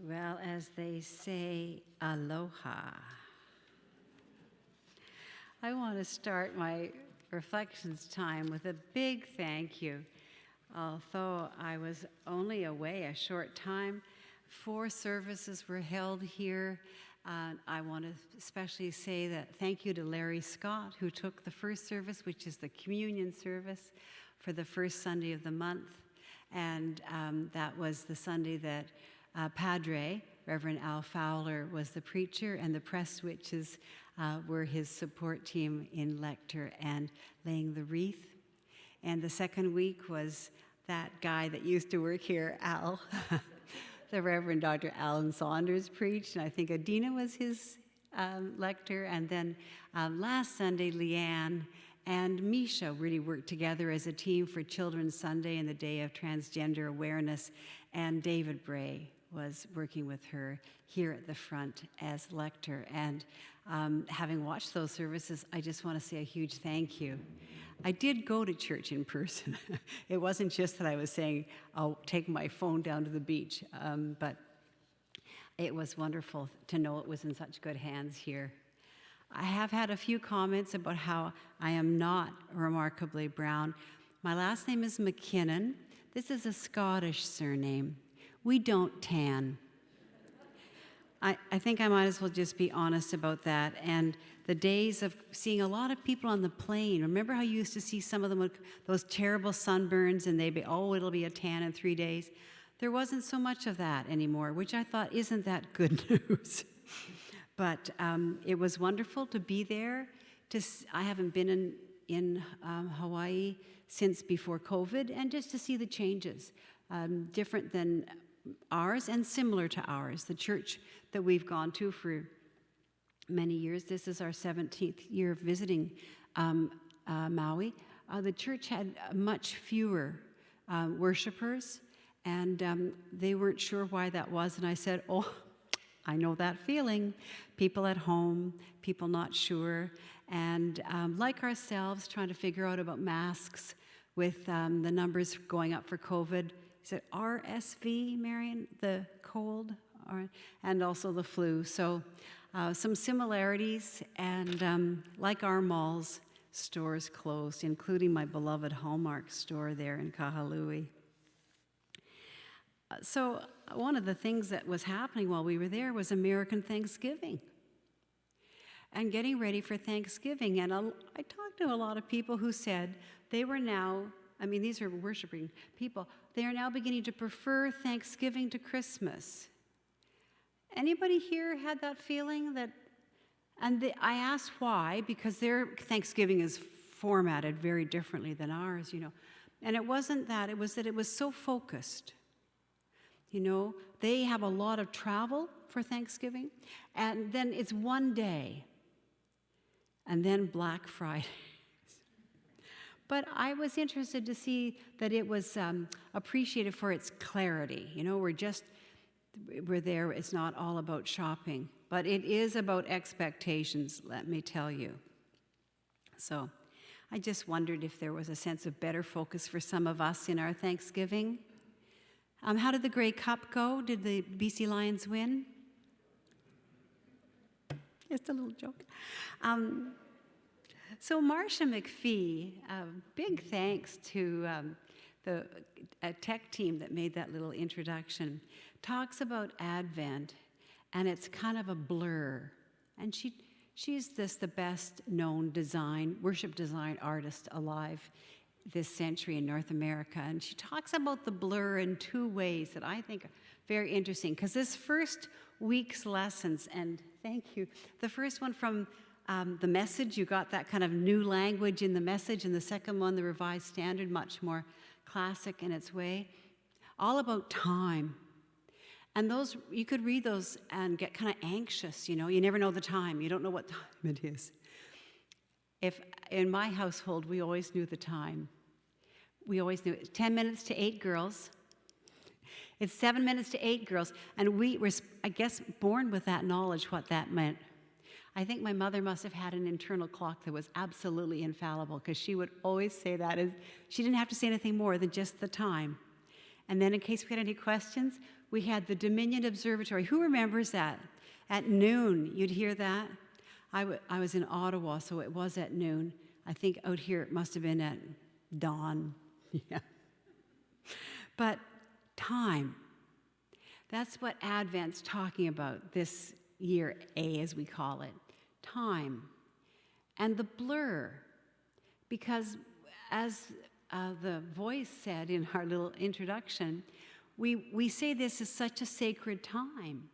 Well, as they say, aloha. I want to start my reflections time with a big thank you. Although I was only away a short time, 4 services were held here. I want to especially say that thank you to Larry Scott, who took the first service, which is the communion service, for the first Sunday of the month. And that was the Sunday that Padre, Reverend Al Fowler, was the preacher, and the press switches were his support team in lector and laying the wreath. And the second week was that guy that used to work here, Al, the Reverend Dr. Alan Saunders preached, and I think Adina was his lector. And then last Sunday, Leanne and Misha really worked together as a team for Children's Sunday and the Day of Transgender Awareness, and David Bray was working with her here at the front as lector. And having watched those services, I just want to say a huge thank you. I did go to church in person. It wasn't just that I was saying, I'll take my phone down to the beach, but it was wonderful to know it was in such good hands here. I have had a few comments about how I am not remarkably brown. My last name is McKinnon. This is a Scottish surname. We don't tan. I think I might as well just be honest about that. And the days of seeing a lot of people on the plane, remember how you used to see some of them with those terrible sunburns and they'd be, oh, it'll be a tan in 3 days. There wasn't so much of that anymore, which I thought, isn't that good news? But it was wonderful to be there. I haven't been in Hawaii since before COVID, and just to see the changes, different than ours and similar to ours. The church that we've gone to for many years, this is our 17th year of visiting Maui. The church had much fewer worshipers, and they weren't sure why that was. And I said, oh, I know that feeling. People at home, people not sure, and like ourselves, trying to figure out about masks with the numbers going up for COVID. Is it RSV, Marion, the cold, and also the flu? So some similarities, and like our malls, stores closed, including my beloved Hallmark store there in Kahului. So one of the things that was happening while we were there was American Thanksgiving and getting ready for Thanksgiving. And I talked to a lot of people who said they were now, I mean, these are worshiping people, they are now beginning to prefer Thanksgiving to Christmas. Anybody here had that feeling that, I asked why, because their Thanksgiving is formatted very differently than ours, you know. And it wasn't that, it was that it was so focused. You know, they have a lot of travel for Thanksgiving, and then it's one day, and then Black Friday. But I was interested to see that it was appreciated for its clarity. You know, we're there, it's not all about shopping, but it is about expectations, let me tell you. So I just wondered if there was a sense of better focus for some of us in our Thanksgiving. How did the Grey Cup go? Did the BC Lions win? Just a little joke. So Marcia McPhee, big thanks to the tech team that made that little introduction, talks about Advent, and it's kind of a blur. And she's the best known worship design artist alive this century in North America. And she talks about the blur in 2 ways that I think are very interesting, because this first week's lessons, and thank you, the first one from the Message, you got that kind of new language in the Message, and the second one, the Revised Standard, much more classic in its way, all about time. And those, you could read those and get kind of anxious, you know, you never know the time, you don't know what time it is. If in my household, we always knew the time. We always knew it. 10 minutes to 8 girls. It's 7 minutes to 8 girls. And we were, I guess, born with that knowledge, what that meant. I think my mother must have had an internal clock that was absolutely infallible, because she would always say that. She didn't have to say anything more than just the time. And then in case we had any questions, we had the Dominion Observatory. Who remembers that? At noon, you'd hear that. I was in Ottawa, so it was at noon. I think out here it must have been at dawn. Yeah. But time. That's what Advent's talking about this year A, as we call it. Time. And the blur. Because as the voice said in our little introduction, we say this is such a sacred time.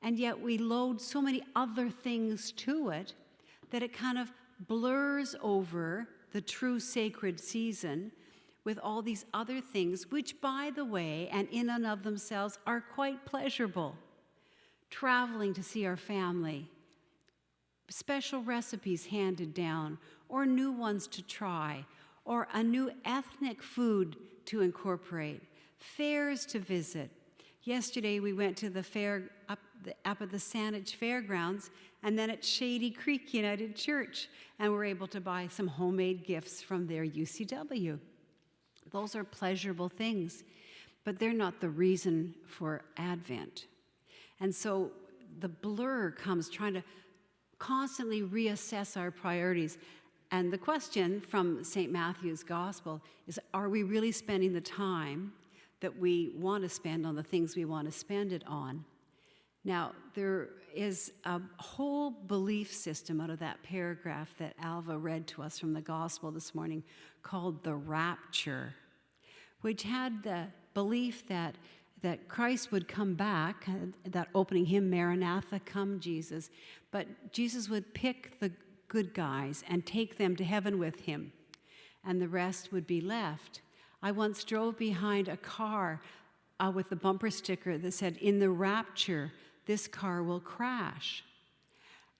And yet we load so many other things to it that it kind of blurs over the true sacred season with all these other things, which, by the way, and in and of themselves, are quite pleasurable. Traveling to see our family, special recipes handed down, or new ones to try, or a new ethnic food to incorporate, fairs to visit. Yesterday we went to the fair up at the Saanich Fairgrounds and then at Shady Creek United Church, and were able to buy some homemade gifts from their UCW. Those are pleasurable things, but they're not the reason for Advent. And so the blur comes trying to constantly reassess our priorities. And the question from St. Matthew's Gospel is, are we really spending the time that we want to spend on the things we want to spend it on? Now, there is a whole belief system out of that paragraph that Alva read to us from the Gospel this morning called the rapture, which had the belief that Christ would come back, that opening hymn, Maranatha, come Jesus, but Jesus would pick the good guys and take them to heaven with him, and the rest would be left. I once drove behind a car with a bumper sticker that said, "In the rapture, this car will crash."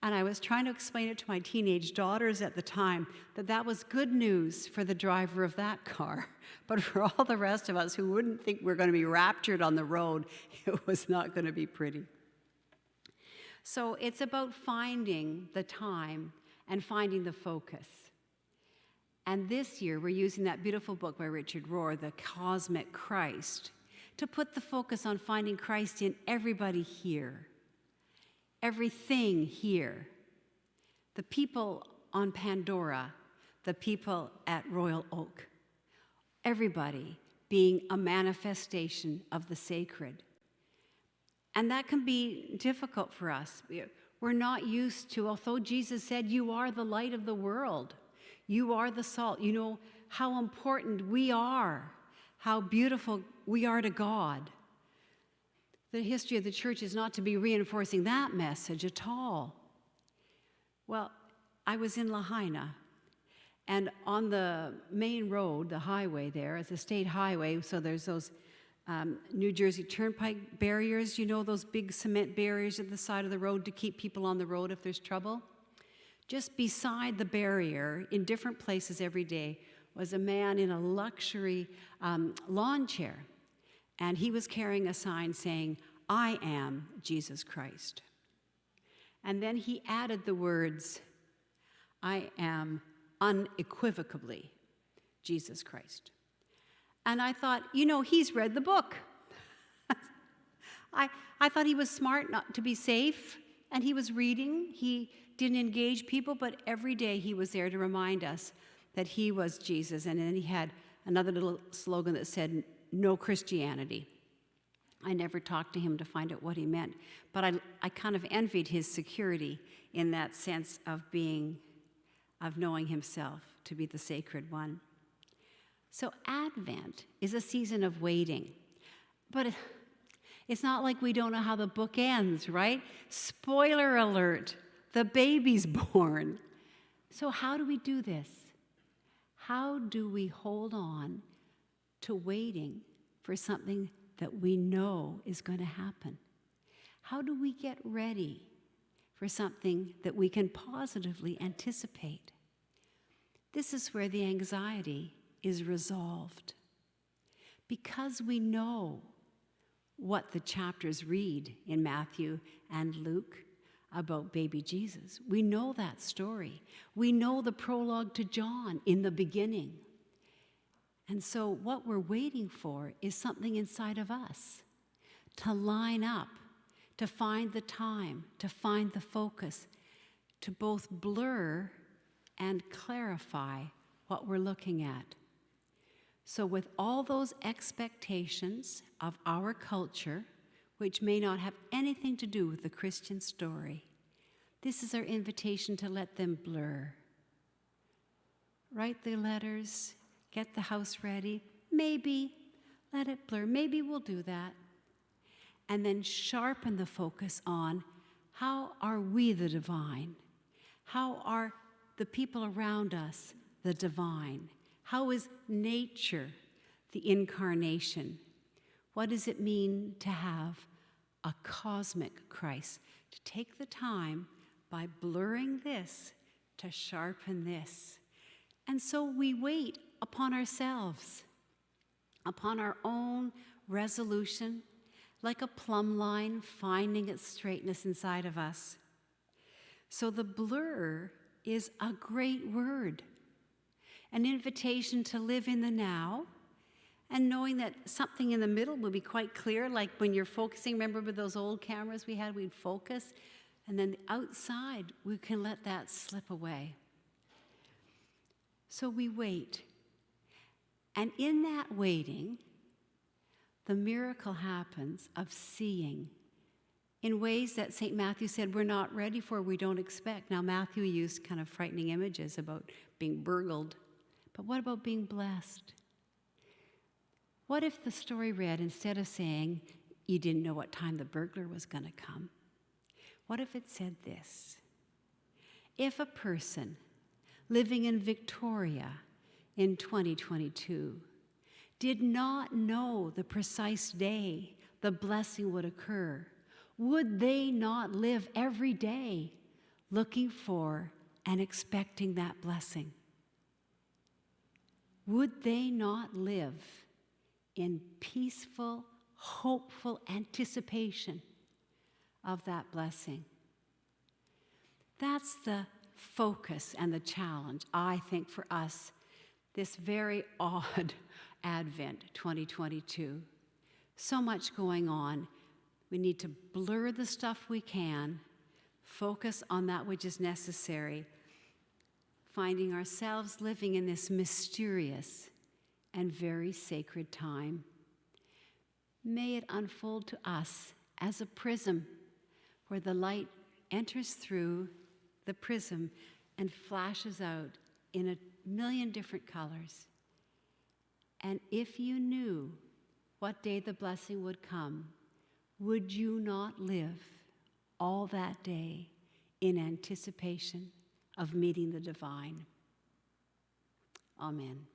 And I was trying to explain it to my teenage daughters at the time that was good news for the driver of that car. But for all the rest of us who wouldn't think we're going to be raptured on the road, it was not going to be pretty. So it's about finding the time and finding the focus. And this year, we're using that beautiful book by Richard Rohr, The Cosmic Christ, to put the focus on finding Christ in everybody here, everything here, the people on Pandora, the people at Royal Oak, everybody being a manifestation of the sacred. And that can be difficult for us. We're not used to, although Jesus said, "You are the light of the world. You are the salt." You know how important we are, how beautiful we are to God. The history of the church is not to be reinforcing that message at all. Well, I was in Lahaina, and on the main road, the highway there, it's a state highway, so there's those New Jersey Turnpike barriers, you know, those big cement barriers at the side of the road to keep people on the road if there's trouble. Just beside the barrier, in different places every day, was a man in a luxury lawn chair. And he was carrying a sign saying, "I am Jesus Christ." And then he added the words, "I am unequivocally Jesus Christ." And I thought, he's read the book. I thought he was smart not to be safe, and he was reading. He didn't engage people, but every day he was there to remind us that he was Jesus. And then he had another little slogan that said, "No Christianity." I never talked to him to find out what he meant, but I kind of envied his security in that sense of knowing himself to be the sacred one. So Advent is a season of waiting, but it's not like we don't know how the book ends, right? Spoiler alert, the baby's born. So how do we do this? How do we hold on to waiting for something that we know is going to happen? How do we get ready for something that we can positively anticipate? This is where the anxiety is resolved. Because we know what the chapters read in Matthew and Luke about baby Jesus. We know that story. We know the prologue to John in the beginning. And so what we're waiting for is something inside of us to line up, to find the time, to find the focus, to both blur and clarify what we're looking at. So with all those expectations of our culture, which may not have anything to do with the Christian story, this is our invitation to let them blur. Write the letters, get the house ready, maybe let it blur, maybe we'll do that. And then sharpen the focus on how are we the divine? How are the people around us the divine? How is nature the incarnation? What does it mean to have a cosmic Christ? To take the time by blurring this to sharpen this. And so we wait upon ourselves, upon our own resolution, like a plumb line finding its straightness inside of us. So the blur is a great word, an invitation to live in the now, and knowing that something in the middle will be quite clear, like when you're focusing, remember with those old cameras we had, we'd focus, and then the outside, we can let that slip away. So we wait. And in that waiting, the miracle happens of seeing in ways that St. Matthew said we're not ready for, we don't expect. Now, Matthew used kind of frightening images about being burgled, but what about being blessed? What if the story read, instead of saying, you didn't know what time the burglar was going to come, what if it said this? If a person living in Victoria in 2022 did not know the precise day the blessing would occur, would they not live every day looking for and expecting that blessing? Would they not live in peaceful, hopeful anticipation of that blessing? That's the focus and the challenge, I think, for us this very odd Advent 2022. So much going on. We need to blur the stuff we can, focus on that which is necessary, finding ourselves living in this mysterious and very sacred time. May it unfold to us as a prism where the light enters through the prism and flashes out in a million different colors. And if you knew what day the blessing would come, would you not live all that day in anticipation of meeting the divine? Amen.